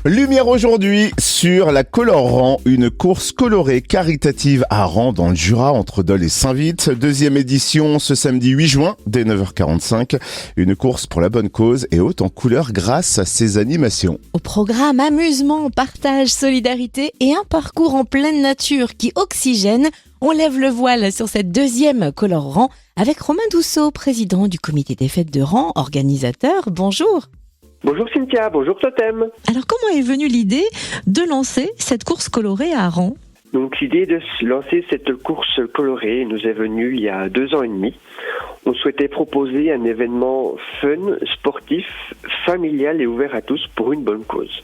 Lumière aujourd'hui sur la Color-Rang, une course colorée caritative à Rang dans le Jura entre Dole et Saint-Vite. Deuxième édition ce samedi 8 juin dès 9h45. Une course pour la bonne cause et haute en couleurs grâce à ses animations. Au programme amusement, partage, solidarité et un parcours en pleine nature qui oxygène. On lève le voile sur cette deuxième Color-Rang avec Romain Dousseau, président du comité des fêtes de Rang, organisateur. Bonjour. Bonjour Cynthia, bonjour Totem. Alors comment est venue l'idée de lancer cette course colorée à Rang ? Donc l'idée de lancer cette course colorée nous est venue il y a 2 ans et demi. On souhaitait proposer un événement fun, sportif, familial et ouvert à tous pour une bonne cause.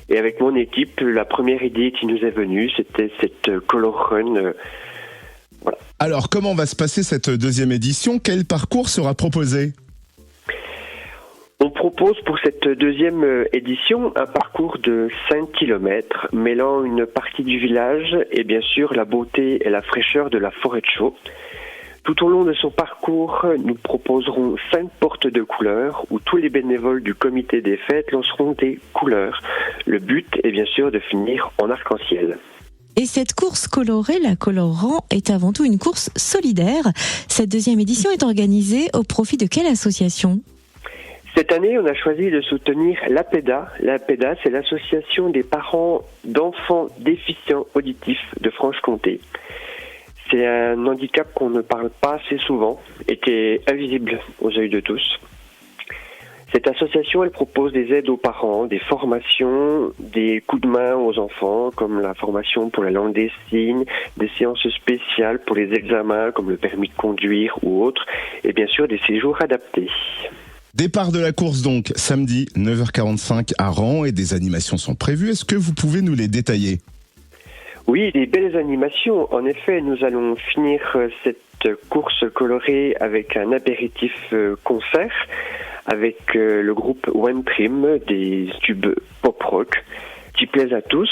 Et avec mon équipe, la première idée qui nous est venue, c'était cette Color Run. Voilà. Alors comment va se passer cette deuxième édition ? Quel parcours sera proposé ? On propose pour cette deuxième édition un parcours de 5 km mêlant une partie du village et bien sûr la beauté et la fraîcheur de la forêt de Chaux. Tout au long de son parcours, nous proposerons 5 portes de couleurs où tous les bénévoles du comité des fêtes lanceront des couleurs. Le but est bien sûr de finir en arc-en-ciel. Et cette course colorée, la Color-Rang, est avant tout une course solidaire. Cette deuxième édition est organisée au profit de quelle association ? Cette année, on a choisi de soutenir l'APEDA. L'APEDA, c'est l'association des parents d'enfants déficients auditifs de Franche-Comté. C'est un handicap qu'on ne parle pas assez souvent et qui est invisible aux yeux de tous. Cette association, elle propose des aides aux parents, des formations, des coups de main aux enfants, comme la formation pour la langue des signes, des séances spéciales pour les examens, comme le permis de conduire ou autres, et bien sûr des séjours adaptés. Départ de la course donc, samedi 9h45 à Rang et des animations sont prévues. Est-ce que vous pouvez nous les détailler ? Oui, des belles animations. En effet, nous allons finir cette course colorée avec un apéritif concert avec le groupe One Trim, des tubes pop-rock qui plaisent à tous.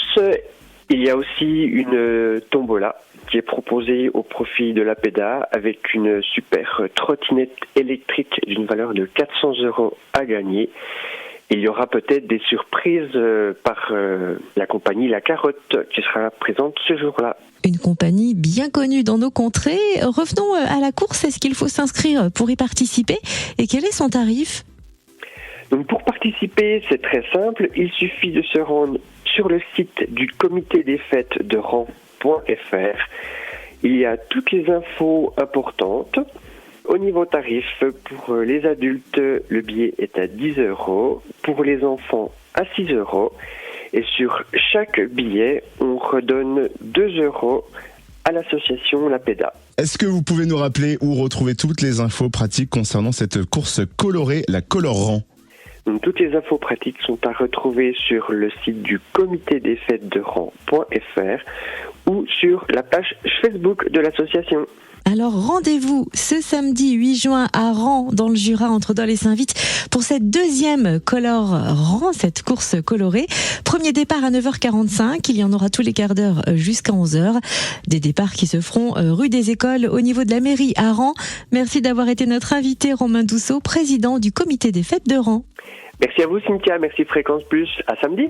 Il y a aussi une tombola qui est proposée au profit de l'APEDA avec une super trottinette électrique d'une valeur de 400 € à gagner. Il y aura peut-être des surprises par la compagnie La Carotte qui sera présente ce jour-là. Une compagnie bien connue dans nos contrées. Revenons à la course. Est-ce qu'il faut s'inscrire pour y participer ? Et quel est son tarif ? Donc pour participer, c'est très simple. Il suffit de se rendre sur le site du comité des fêtes de Rang.fr. Il y a toutes les infos importantes. Au niveau tarif, pour les adultes, le billet est à 10 €. Pour les enfants, à 6 €. Et sur chaque billet, on redonne 2 € à l'association l'APEDA. Est-ce que vous pouvez nous rappeler où retrouver toutes les infos pratiques concernant cette course colorée, la Color-Rang ? Donc, toutes les infos pratiques sont à retrouver sur le site du comité des fêtes de Rang.fr ou sur la page Facebook de l'association. Alors rendez-vous ce samedi 8 juin à Rang dans le Jura entre Dole et Saint-Vite pour cette deuxième Color-Rang, cette course colorée. Premier départ à 9h45, il y en aura tous les quarts d'heure jusqu'à 11h. Des départs qui se feront rue des Écoles au niveau de la mairie à Rang. Merci d'avoir été notre invité Romain Dousseau, président du comité des fêtes de Rang. Merci à vous Cynthia, merci Fréquence Plus, à samedi.